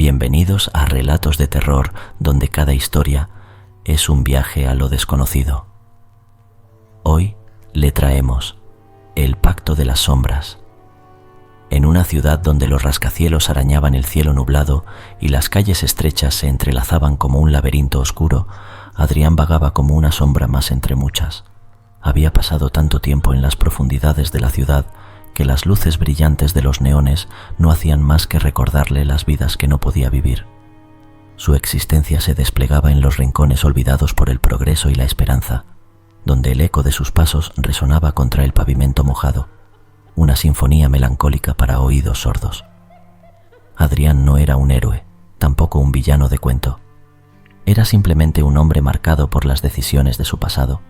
Bienvenidos a Relatos de Terror, donde cada historia es un viaje a lo desconocido. Hoy le traemos El Pacto de las Sombras. En una ciudad donde los rascacielos arañaban el cielo nublado y las calles estrechas se entrelazaban como un laberinto oscuro, Adrián vagaba como una sombra más entre muchas. Había pasado tanto tiempo en las profundidades de la ciudad que las luces brillantes de los neones no hacían más que recordarle las vidas que no podía vivir. Su existencia se desplegaba en los rincones olvidados por el progreso y la esperanza, donde el eco de sus pasos resonaba contra el pavimento mojado, una sinfonía melancólica para oídos sordos. Adrián no era un héroe, tampoco un villano de cuento. Era simplemente un hombre marcado por las decisiones de su pasado,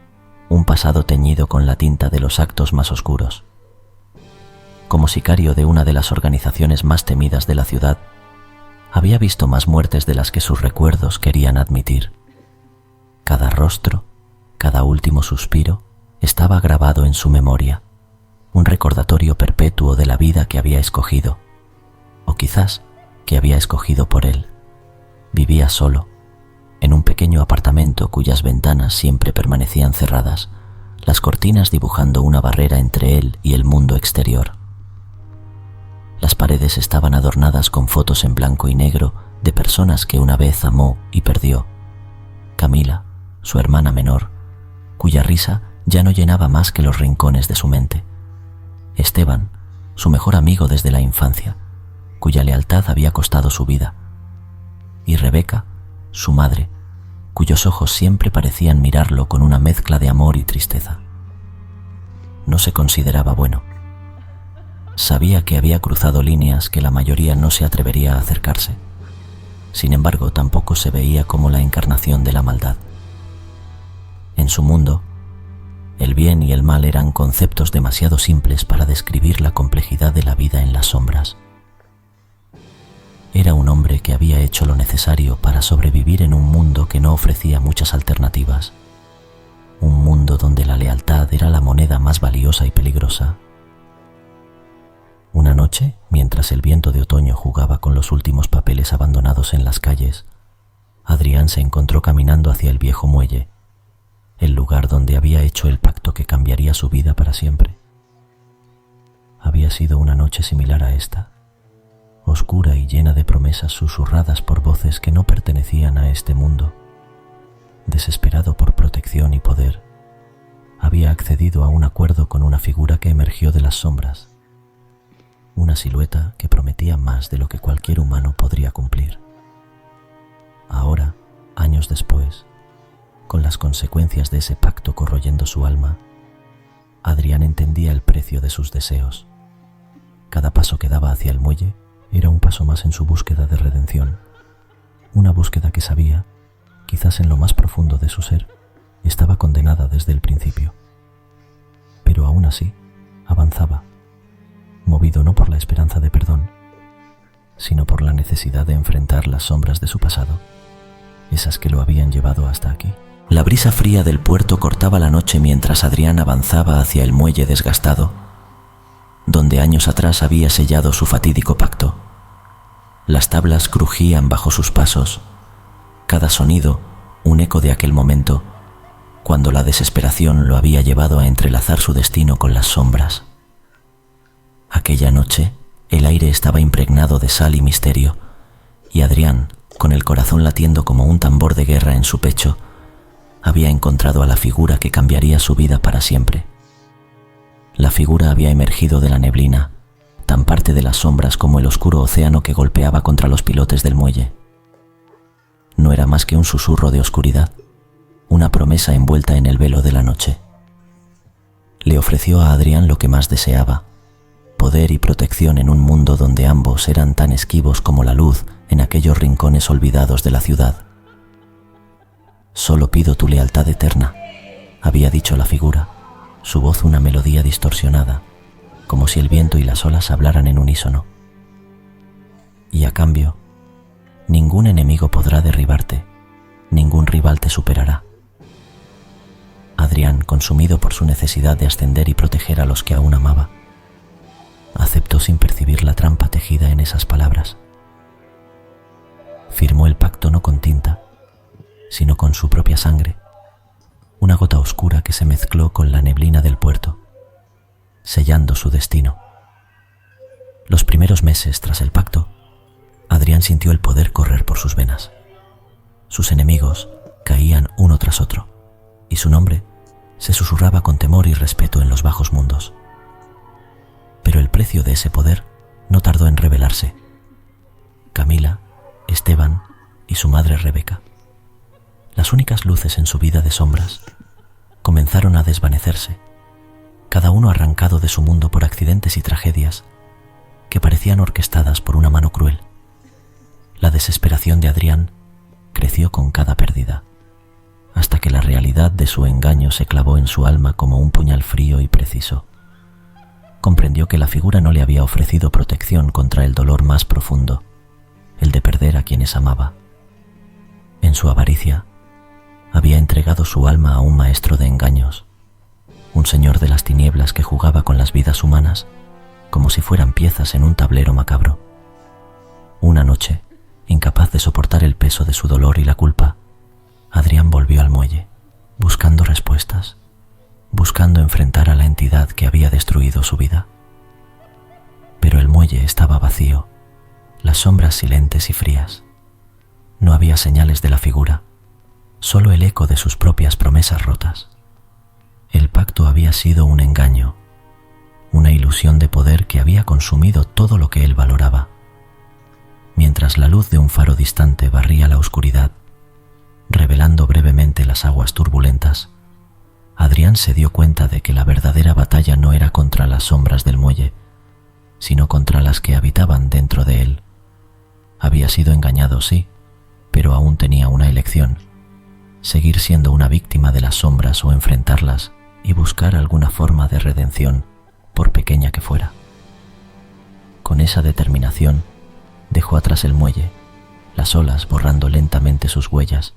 un pasado teñido con la tinta de los actos más oscuros. Como sicario de una de las organizaciones más temidas de la ciudad, había visto más muertes de las que sus recuerdos querían admitir. Cada rostro, cada último suspiro, estaba grabado en su memoria, un recordatorio perpetuo de la vida que había escogido, o quizás que había escogido por él. Vivía solo, en un pequeño apartamento cuyas ventanas siempre permanecían cerradas, las cortinas dibujando una barrera entre él y el mundo exterior. Las paredes estaban adornadas con fotos en blanco y negro de personas que una vez amó y perdió. Camila, su hermana menor, cuya risa ya no llenaba más que los rincones de su mente. Esteban, su mejor amigo desde la infancia, cuya lealtad había costado su vida. Y Rebeca, su madre, cuyos ojos siempre parecían mirarlo con una mezcla de amor y tristeza. No se consideraba bueno. Sabía que había cruzado líneas que la mayoría no se atrevería a acercarse. Sin embargo, tampoco se veía como la encarnación de la maldad. En su mundo, el bien y el mal eran conceptos demasiado simples para describir la complejidad de la vida en las sombras. Era un hombre que había hecho lo necesario para sobrevivir en un mundo que no ofrecía muchas alternativas. Un mundo donde la lealtad era la moneda más valiosa y peligrosa. Una noche, mientras el viento de otoño jugaba con los últimos papeles abandonados en las calles, Adrián se encontró caminando hacia el viejo muelle, el lugar donde había hecho el pacto que cambiaría su vida para siempre. Había sido una noche similar a esta, oscura y llena de promesas susurradas por voces que no pertenecían a este mundo. Desesperado por protección y poder, había accedido a un acuerdo con una figura que emergió de las sombras, una silueta que prometía más de lo que cualquier humano podría cumplir. Ahora, años después, con las consecuencias de ese pacto corroyendo su alma, Adrián entendía el precio de sus deseos. Cada paso que daba hacia el muelle era un paso más en su búsqueda de redención, una búsqueda que sabía, quizás en lo más profundo de su ser, estaba condenada desde el principio. Pero aún así, avanzaba, movido no por la esperanza de perdón, sino por la necesidad de enfrentar las sombras de su pasado, esas que lo habían llevado hasta aquí. La brisa fría del puerto cortaba la noche mientras Adrián avanzaba hacia el muelle desgastado, donde años atrás había sellado su fatídico pacto. Las tablas crujían bajo sus pasos, cada sonido un eco de aquel momento, cuando la desesperación lo había llevado a entrelazar su destino con las sombras. Aquella noche, el aire estaba impregnado de sal y misterio, y Adrián, con el corazón latiendo como un tambor de guerra en su pecho, había encontrado a la figura que cambiaría su vida para siempre. La figura había emergido de la neblina, tan parte de las sombras como el oscuro océano que golpeaba contra los pilotes del muelle. No era más que un susurro de oscuridad, una promesa envuelta en el velo de la noche. Le ofreció a Adrián lo que más deseaba: poder y protección en un mundo donde ambos eran tan esquivos como la luz en aquellos rincones olvidados de la ciudad. «Solo pido tu lealtad eterna», había dicho la figura, su voz una melodía distorsionada, como si el viento y las olas hablaran en unísono. «Y a cambio, ningún enemigo podrá derribarte, ningún rival te superará». Adrián, consumido por su necesidad de ascender y proteger a los que aún amaba, aceptó sin percibir la trampa tejida en esas palabras. firmó el pacto no con tinta, sino con su propia sangre, una gota oscura que se mezcló con la neblina del puerto, sellando su destino. Los primeros meses tras el pacto, Adrián sintió el poder correr por sus venas. Sus enemigos caían uno tras otro, y su nombre se susurraba con temor y respeto en los bajos mundos. Pero el precio de ese poder no tardó en revelarse. Camila, Esteban y su madre Rebeca, las únicas luces en su vida de sombras, comenzaron a desvanecerse, cada uno arrancado de su mundo por accidentes y tragedias que parecían orquestadas por una mano cruel. La desesperación de Adrián creció con cada pérdida, hasta que la realidad de su engaño se clavó en su alma como un puñal frío y preciso. Comprendió que la figura no le había ofrecido protección contra el dolor más profundo, el de perder a quienes amaba. En su avaricia, había entregado su alma a un maestro de engaños, un señor de las tinieblas que jugaba con las vidas humanas como si fueran piezas en un tablero macabro. Una noche, incapaz de soportar el peso de su dolor y la culpa, Adrián volvió al muelle, buscando respuestas, buscando enfrentar a la entidad que había destruido su vida. Pero el muelle estaba vacío, las sombras silentes y frías. No había señales de la figura, solo el eco de sus propias promesas rotas. El pacto había sido un engaño, una ilusión de poder que había consumido todo lo que él valoraba. Mientras la luz de un faro distante barría la oscuridad, revelando brevemente las aguas turbulentas, Adrián se dio cuenta de que la verdadera batalla no era contra las sombras del muelle, sino contra las que habitaban dentro de él. Había sido engañado, sí, pero aún tenía una elección: seguir siendo una víctima de las sombras o enfrentarlas y buscar alguna forma de redención, por pequeña que fuera. Con esa determinación, dejó atrás el muelle, las olas borrando lentamente sus huellas,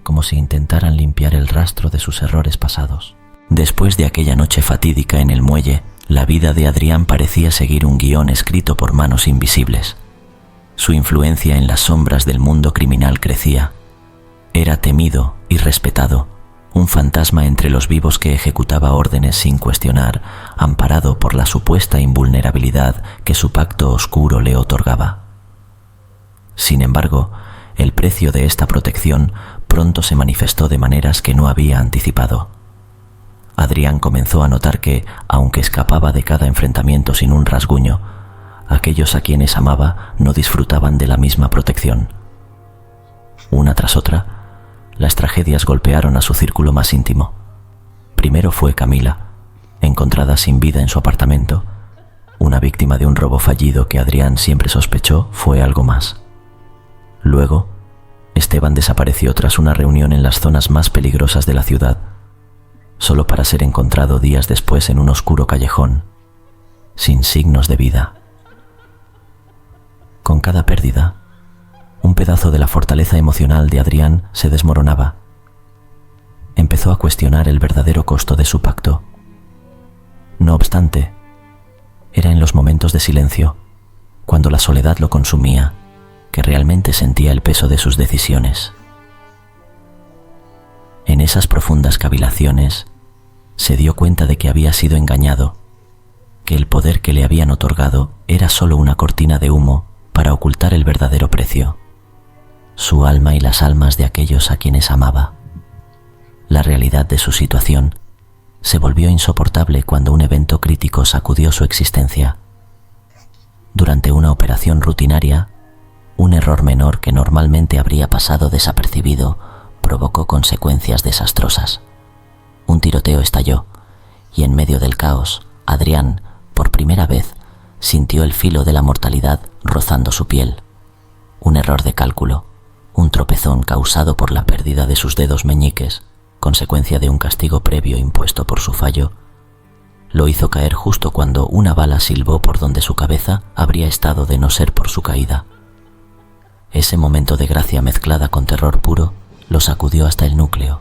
como si intentaran limpiar el rastro de sus errores pasados. Después de aquella noche fatídica en el muelle, la vida de Adrián parecía seguir un guión escrito por manos invisibles. Su influencia en las sombras del mundo criminal crecía. Era temido y respetado, un fantasma entre los vivos que ejecutaba órdenes sin cuestionar, amparado por la supuesta invulnerabilidad que su pacto oscuro le otorgaba. Sin embargo, el precio de esta protección pronto se manifestó de maneras que no había anticipado. Adrián comenzó a notar que, aunque escapaba de cada enfrentamiento sin un rasguño, aquellos a quienes amaba no disfrutaban de la misma protección. Una tras otra, las tragedias golpearon a su círculo más íntimo. Primero fue Camila, encontrada sin vida en su apartamento. Una víctima de un robo fallido que Adrián siempre sospechó fue algo más. Luego, Esteban desapareció tras una reunión en las zonas más peligrosas de la ciudad, solo para ser encontrado días después en un oscuro callejón, sin signos de vida. Con cada pérdida, un pedazo de la fortaleza emocional de Adrián se desmoronaba. Empezó a cuestionar el verdadero costo de su pacto. No obstante, era en los momentos de silencio, cuando la soledad lo consumía, que realmente sentía el peso de sus decisiones. En esas profundas cavilaciones, se dio cuenta de que había sido engañado, que el poder que le habían otorgado era solo una cortina de humo para ocultar el verdadero precio: su alma y las almas de aquellos a quienes amaba. La realidad de su situación se volvió insoportable cuando un evento crítico sacudió su existencia. Durante una operación rutinaria, un error menor que normalmente habría pasado desapercibido provocó consecuencias desastrosas. Un tiroteo estalló, y en medio del caos, Adrián, por primera vez, sintió el filo de la mortalidad rozando su piel. Un error de cálculo, un tropezón causado por la pérdida de sus dedos meñiques, consecuencia de un castigo previo impuesto por su fallo, lo hizo caer justo cuando una bala silbó por donde su cabeza habría estado de no ser por su caída. Ese momento de gracia mezclada con terror puro lo sacudió hasta el núcleo.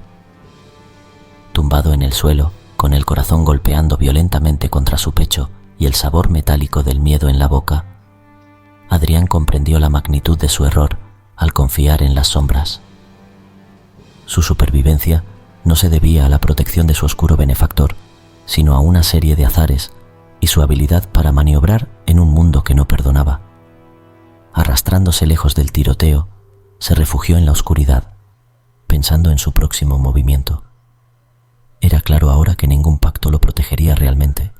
Tumbado en el suelo, con el corazón golpeando violentamente contra su pecho y el sabor metálico del miedo en la boca, Adrián comprendió la magnitud de su error al confiar en las sombras. Su supervivencia no se debía a la protección de su oscuro benefactor, sino a una serie de azares y su habilidad para maniobrar en un mundo que no perdonaba. Arrastrándose lejos del tiroteo, se refugió en la oscuridad, pensando en su próximo movimiento. Era claro ahora que ningún pacto lo protegería realmente,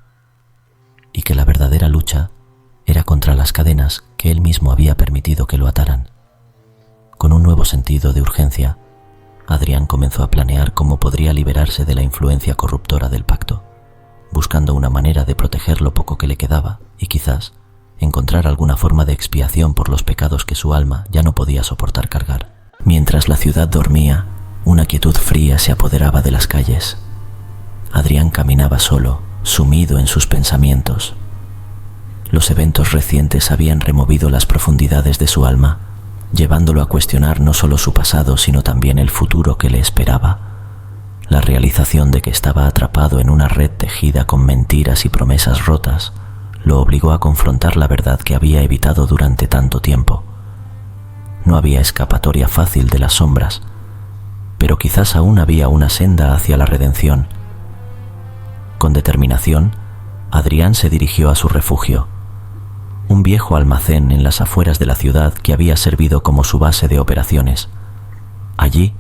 y que la verdadera lucha era contra las cadenas que él mismo había permitido que lo ataran. Con un nuevo sentido de urgencia, Adrián comenzó a planear cómo podría liberarse de la influencia corruptora del pacto, buscando una manera de proteger lo poco que le quedaba y quizás encontrar alguna forma de expiación por los pecados que su alma ya no podía soportar cargar. Mientras la ciudad dormía, una quietud fría se apoderaba de las calles. Adrián caminaba solo, sumido en sus pensamientos. Los eventos recientes habían removido las profundidades de su alma, llevándolo a cuestionar no solo su pasado, sino también el futuro que le esperaba. La realización de que estaba atrapado en una red tejida con mentiras y promesas rotas lo obligó a confrontar la verdad que había evitado durante tanto tiempo. No había escapatoria fácil de las sombras, pero quizás aún había una senda hacia la redención. Con determinación, Adrián se dirigió a su refugio, un viejo almacén en las afueras de la ciudad que había servido como su base de operaciones. Allí,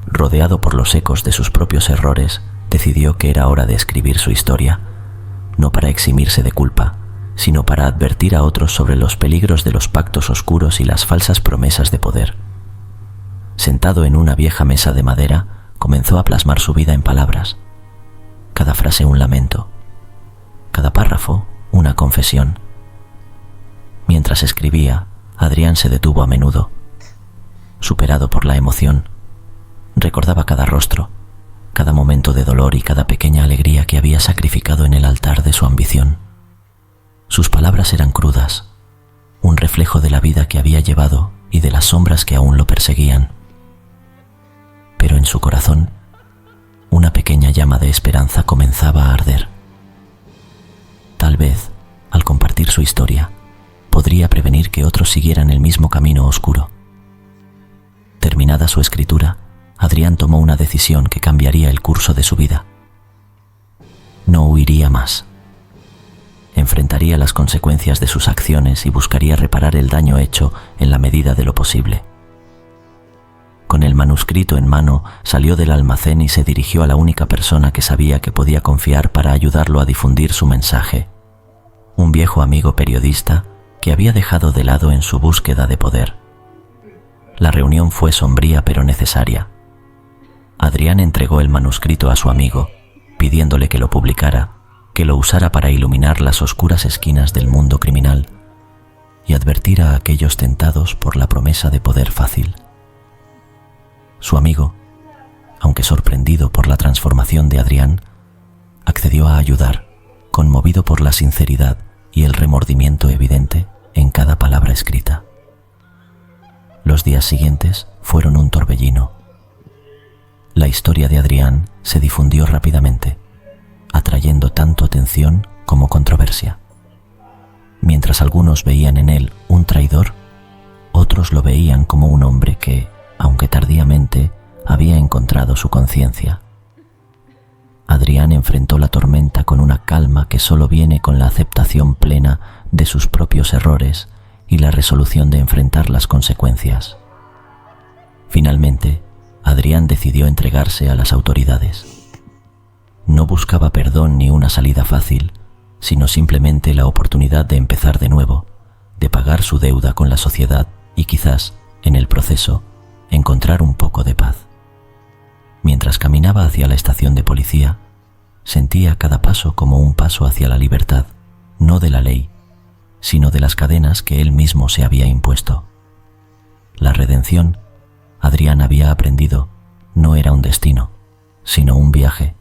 rodeado por los ecos de sus propios errores, decidió que era hora de escribir su historia, no para eximirse de culpa, sino para advertir a otros sobre los peligros de los pactos oscuros y las falsas promesas de poder. Sentado en una vieja mesa de madera, comenzó a plasmar su vida en palabras. Cada frase un lamento, cada párrafo una confesión. Mientras escribía, Adrián se detuvo a menudo. Superado por la emoción, recordaba cada rostro, cada momento de dolor y cada pequeña alegría que había sacrificado en el altar de su ambición. Sus palabras eran crudas, un reflejo de la vida que había llevado y de las sombras que aún lo perseguían. Pero en su corazón, una pequeña llama de esperanza comenzaba a arder. Tal vez, al compartir su historia, podría prevenir que otros siguieran el mismo camino oscuro. Terminada su escritura, Adrián tomó una decisión que cambiaría el curso de su vida. No huiría más. Enfrentaría las consecuencias de sus acciones y buscaría reparar el daño hecho en la medida de lo posible. Con el manuscrito en mano, salió del almacén y se dirigió a la única persona que sabía que podía confiar para ayudarlo a difundir su mensaje. Un viejo amigo periodista que había dejado de lado en su búsqueda de poder. La reunión fue sombría pero necesaria. Adrián entregó el manuscrito a su amigo, pidiéndole que lo publicara, que lo usara para iluminar las oscuras esquinas del mundo criminal y advertir a aquellos tentados por la promesa de poder fácil. Su amigo, aunque sorprendido por la transformación de Adrián, accedió a ayudar, conmovido por la sinceridad y el remordimiento evidente en cada palabra escrita. Los días siguientes fueron un torbellino. La historia de Adrián se difundió rápidamente, atrayendo tanto atención como controversia. Mientras algunos veían en él un traidor, otros lo veían como un hombre que, aunque tardíamente, había encontrado su conciencia. Adrián enfrentó la tormenta con una calma que solo viene con la aceptación plena de sus propios errores y la resolución de enfrentar las consecuencias. Finalmente, Adrián decidió entregarse a las autoridades. No buscaba perdón ni una salida fácil, sino simplemente la oportunidad de empezar de nuevo, de pagar su deuda con la sociedad y quizás, en el proceso, encontrar un poco de paz. Mientras caminaba hacia la estación de policía, sentía cada paso como un paso hacia la libertad, no de la ley, sino de las cadenas que él mismo se había impuesto. La redención, Adrián había aprendido, no era un destino, sino un viaje.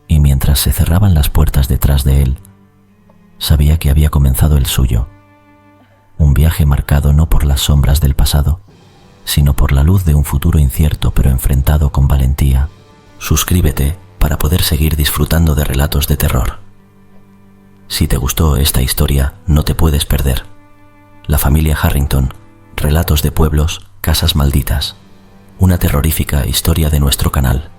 Y mientras se cerraban las puertas detrás de él, sabía que había comenzado el suyo, un viaje marcado no por las sombras del pasado, sino por la luz de un futuro incierto pero enfrentado con valentía. Suscríbete para poder seguir disfrutando de relatos de terror. Si te gustó esta historia, no te puedes perder La familia Harrington, Relatos de pueblos, casas malditas. Una terrorífica historia de nuestro canal.